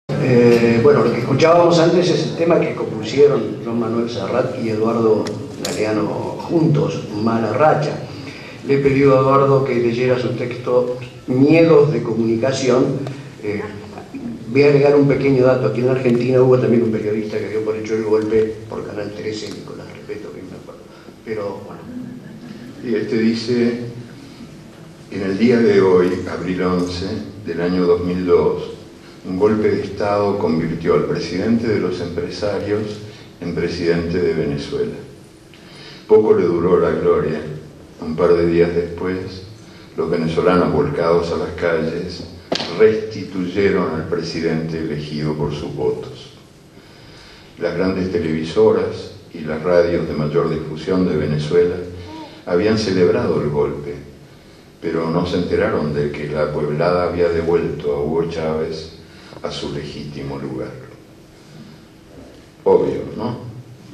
Bueno, lo que escuchábamos antes es el tema que compusieron Joan Manuel Serrat y Eduardo Galeano juntos, Mala Racha. Le he pedido a Eduardo que leyera su texto Miedos de comunicación. Voy a agregar un pequeño dato. Aquí en Argentina hubo también un periodista que dio por hecho el golpe por Canal 13, Nicolás Repetto, que me acuerdo. Pero bueno. Y este dice: en el día de hoy, abril 11 del año 2002, un golpe de Estado convirtió al presidente de los empresarios en presidente de Venezuela. Poco le duró la gloria. Un par de días después, los venezolanos volcados a las calles restituyeron al presidente elegido por sus votos. Las grandes televisoras y las radios de mayor difusión de Venezuela habían celebrado el golpe, pero no se enteraron de que la pueblada había devuelto a Hugo Chávez a su legítimo lugar. Obvio, ¿no?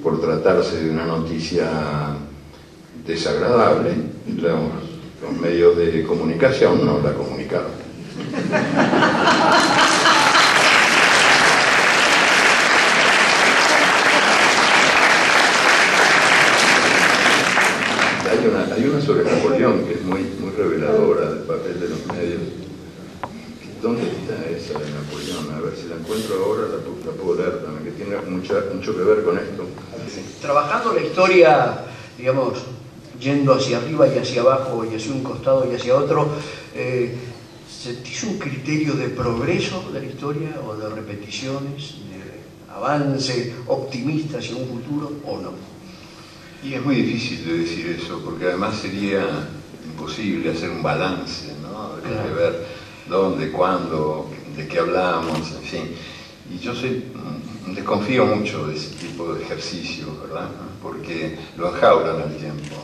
Por tratarse de una noticia desagradable, los medios de comunicación no la comunicaron. Hay una sobre Napoleón que es muy reveladora del papel de los medios. ¿Dónde está esa de Napoleón? A ver si la encuentro ahora, la puedo leer también, que tiene mucho que ver con esto. Trabajando la historia, digamos, yendo hacia arriba y hacia abajo, y hacia un costado y hacia otro, ¿sentís un criterio de progreso de la historia o de repeticiones, de avance optimista hacia un futuro o no? Y es muy difícil de decir eso, porque además sería imposible hacer un balance, ¿no? Hay que ver dónde, cuándo, de qué hablamos, en fin. Y yo desconfío mucho de ese tipo de ejercicio, ¿verdad? Porque lo enjaulan al tiempo.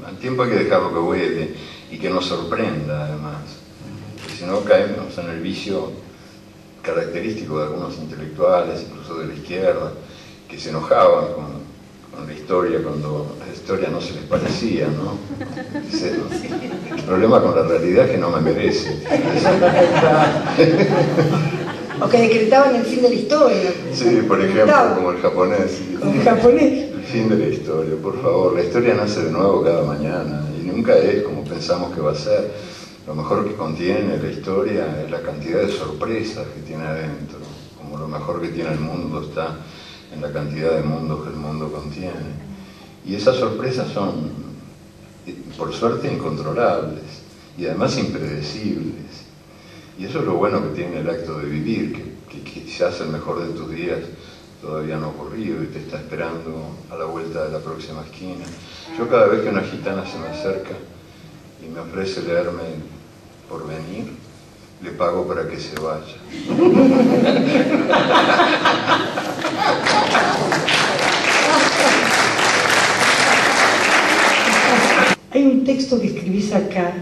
Al tiempo hay que dejarlo que vuele y que nos sorprenda, además. Porque si no caemos en el vicio característico de algunos intelectuales, incluso de la izquierda, que se enojaban con la historia cuando la historia no se les parecía, ¿no? El problema con la realidad es que no me merece. O que decretaban el fin de la historia. Sí, por ejemplo, como el japonés. Como el japonés. El fin de la historia, por favor. La historia nace de nuevo cada mañana y nunca es como pensamos que va a ser. Lo mejor que contiene la historia es la cantidad de sorpresas que tiene adentro. Como lo mejor que tiene el mundo está en la cantidad de mundos que el mundo contiene. Y esas sorpresas son, por suerte, incontrolables y además impredecibles. Y eso es lo bueno que tiene el acto de vivir, que quizás el mejor de tus días todavía no ha ocurrido y te está esperando a la vuelta de la próxima esquina. Yo cada vez que una gitana se me acerca y me ofrece leerme Porvenir, le pago para que se vaya. Hay un texto que escribís acá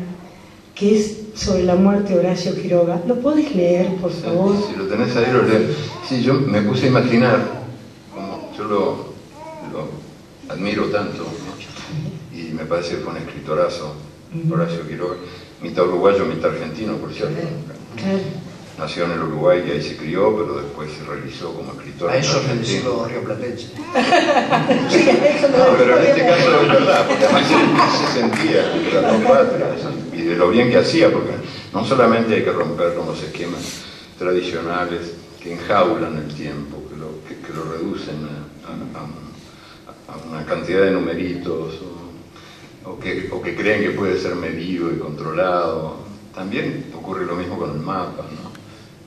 que es sobre la muerte de Horacio Quiroga. ¿Lo podés leer, por favor? Si lo tenés ahí, lo leo. Sí, yo me puse a imaginar, como yo lo admiro tanto, ¿no? Y me parece que fue un escritorazo, Horacio Quiroga, mitad uruguayo, mitad argentino, por cierto. Claro. Nació en el Uruguay y ahí se crió, pero después se realizó como escritor. A eso le decimos rioplatense. No, pero en este caso es verdad, porque además se sentía de las dos patrias y de lo bien que hacía, porque no solamente hay que romper con los esquemas tradicionales que enjaulan el tiempo, que lo reducen a una cantidad de numeritos, o que creen que puede ser medido y controlado. También ocurre lo mismo con el mapa, ¿no?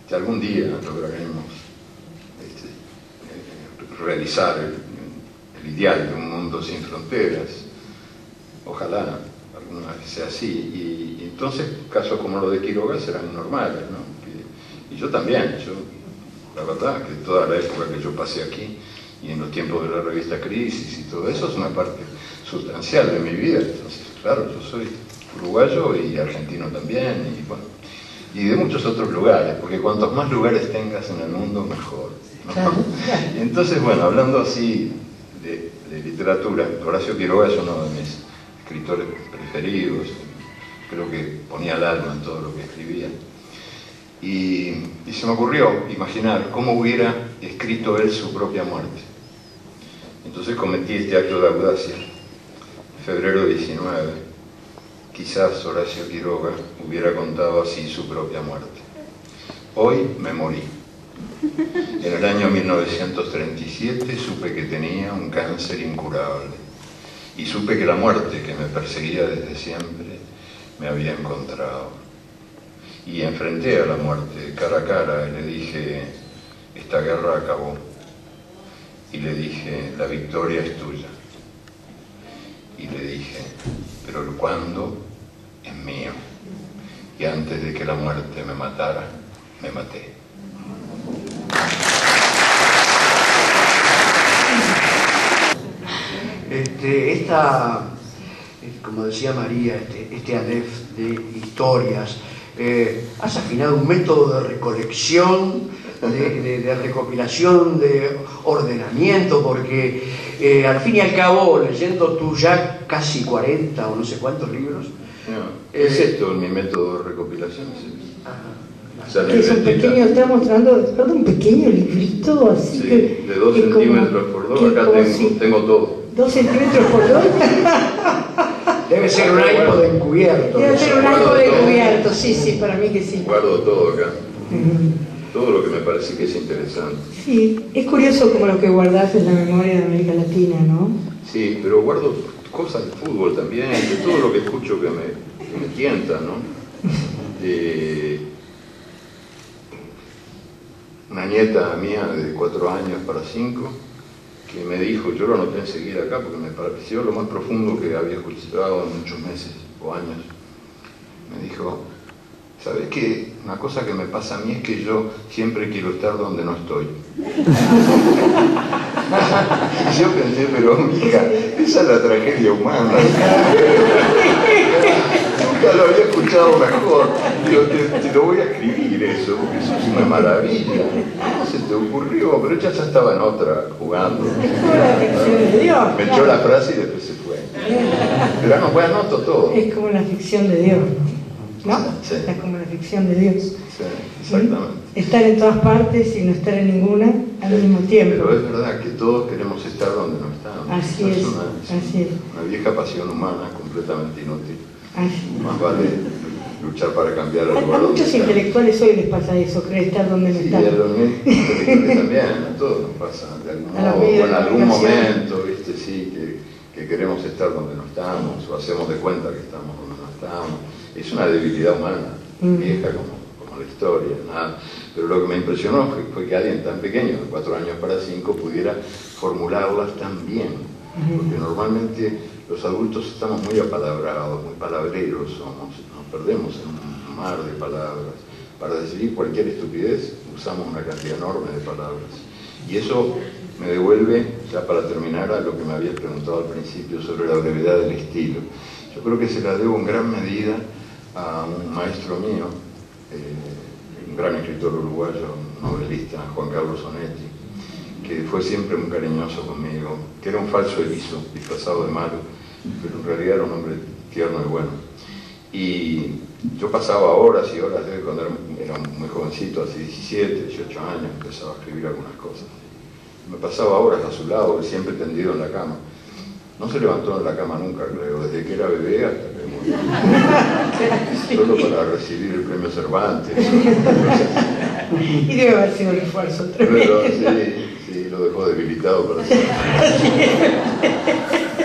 Que algún día lograremos realizar el ideal de un mundo sin fronteras. Ojalá alguna vez sea así. Y entonces casos como lo de Quiroga serán normales, ¿no? Y yo también, la verdad que toda la época que yo pasé aquí y en los tiempos de la revista Crisis y todo eso es una parte sustancial de mi vida. Entonces, claro, yo soy uruguayo y argentino también, y bueno, y de muchos otros lugares, porque cuantos más lugares tengas en el mundo, mejor, ¿no? Claro. Y entonces, bueno, hablando así de literatura, Horacio Quiroga es uno de mis escritores preferidos, creo que ponía el alma en todo lo que escribía. Y se me ocurrió imaginar cómo hubiera escrito él su propia muerte. Entonces cometí este acto de audacia. En febrero 19, quizás Horacio Quiroga hubiera contado así su propia muerte. Hoy me morí. En el año 1937 supe que tenía un cáncer incurable y supe que la muerte que me perseguía desde siempre me había encontrado. Y enfrenté a la muerte cara a cara y le dije, esta guerra acabó. Y le dije, la victoria es tuya. Y le dije, pero el cuándo es mío. Y antes de que la muerte me matara, me maté. Como decía María, este Aleph de historias, has afinado un método de recolección, de recopilación, de ordenamiento, porque al fin y al cabo, leyendo tú ya casi 40 o no sé cuántos libros... No, es esto mi método de recopilación. Sí. Que es un pequeño, está mostrando, un pequeño librito así, sí, que, de 2 centímetros por 2, acá tengo todo. 2 centímetros por 2. Debe ser un iPod de encubierto. Debe ser un iPod de encubierto, sí, para mí que sí. Guardo todo acá. Todo lo que me parece que es interesante. Sí, es curioso como lo que guardás en la memoria de América Latina, ¿no? Sí, pero guardo cosas de fútbol también, de todo lo que escucho que me tienta, ¿no? Una nieta mía de 4 años para 5, que me dijo, yo lo anoté enseguida acá porque me pareció lo más profundo que había escuchado en muchos meses o años. Me dijo, ¿sabes qué? Una cosa que me pasa a mí es que yo siempre quiero estar donde no estoy. Y yo pensé, pero mija, esa es la tragedia humana. Nunca lo había escuchado mejor. Digo, te lo voy a escribir eso, porque eso es una maravilla. ¿Cómo se te ocurrió? Pero ella ya estaba en otra, jugando. Me echó la frase y después se fue. Pero no, pues anoto todo. Es como la ficción de Dios, ¿no? Sí. Es como la ficción de Dios. Sí, exactamente. Estar en todas partes y no estar en ninguna al mismo tiempo. Pero es verdad que todos queremos estar donde no estamos. Así es, así es. Una vieja pasión humana completamente inútil. Así. Más vale luchar para cambiar el lugar. A muchos intelectuales hoy les pasa eso, creer estar donde no están. Sí, a los intelectuales también, a todos nos pasa de algún modo, o en algún momento, ¿viste? Sí, que queremos estar donde no estamos, o hacemos de cuenta que estamos donde no estamos. Es una debilidad humana, vieja como la historia, nada. Pero lo que me impresionó fue que alguien tan pequeño, de 4 años para 5, pudiera formularlas tan bien. Porque normalmente los adultos estamos muy apalabrados, muy palabreros somos, nos perdemos en un mar de palabras. Para decidir cualquier estupidez usamos una cantidad enorme de palabras. Y eso me devuelve, ya para terminar, a lo que me habías preguntado al principio sobre la brevedad del estilo. Yo creo que se la debo en gran medida a un maestro mío, un gran escritor uruguayo, novelista, Juan Carlos Onetti, que fue siempre muy cariñoso conmigo, que era un falso erizo, disfrazado de malo, pero en realidad era un hombre tierno y bueno. Y yo pasaba horas y horas, cuando era muy jovencito, hace 17, 18 años, empezaba a escribir algunas cosas. Me pasaba horas a su lado, siempre tendido en la cama. No se levantó en la cama nunca, creo, desde que era bebé hasta que murió. Solo para recibir el premio Cervantes. Y debe haber sido un esfuerzo tremendo. Pero sí, lo dejó debilitado para siempre.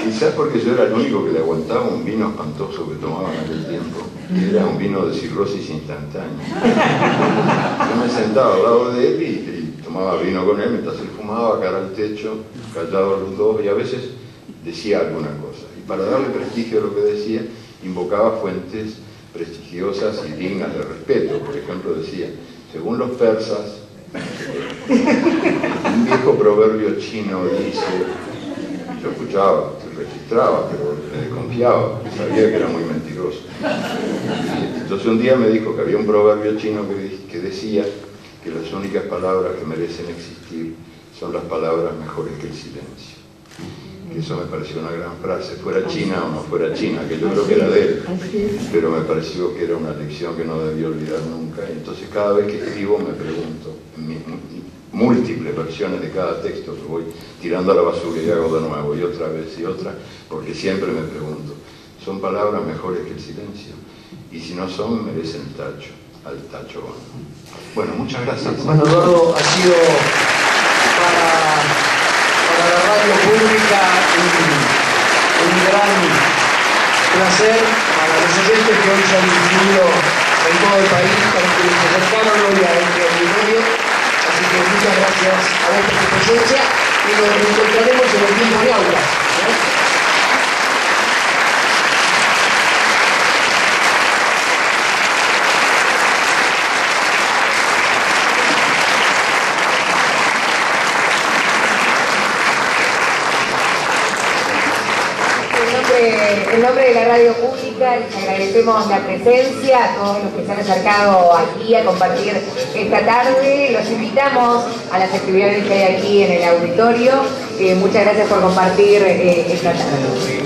Quizás porque yo era el único que le aguantaba un vino espantoso que tomaba en aquel tiempo, que era un vino de cirrosis instantánea. Yo me sentaba al lado de él y tomaba vino con él mientras él fumaba, cara al techo, callados los dos, y a veces decía alguna cosa. Y para darle prestigio a lo que decía, invocaba fuentes prestigiosas y dignas de respeto. Por ejemplo, decía, según los persas, un viejo proverbio chino dice, yo escuchaba, registraba, pero le desconfiaba, porque sabía que era muy mentiroso. Entonces un día me dijo que había un proverbio chino que decía que las únicas palabras que merecen existir son las palabras mejores que el silencio. Eso me pareció una gran frase, fuera China o no fuera China, que yo creo que era de él, pero me pareció que era una lección que no debía olvidar nunca. Entonces cada vez que escribo me pregunto, múltiples versiones de cada texto que voy tirando a la basura y hago de nuevo y otra vez y otra, porque siempre me pregunto, ¿son palabras mejores que el silencio? Y si no son, merecen el tacho, al tacho. Bueno, muchas gracias. Bueno, Eduardo, ha sido para la radio pública un gran placer, para los oyentes que hoy se han dirigido en todo el país, para que se acercaron hoy a este auditorio. Así que muchas gracias a vos por tu presencia y nos reencontraremos en el mismo aula. En nombre de la radio pública les agradecemos la presencia a todos los que se han acercado aquí a compartir esta tarde. Los invitamos a las actividades que hay aquí en el auditorio. Muchas gracias por compartir esta tarde.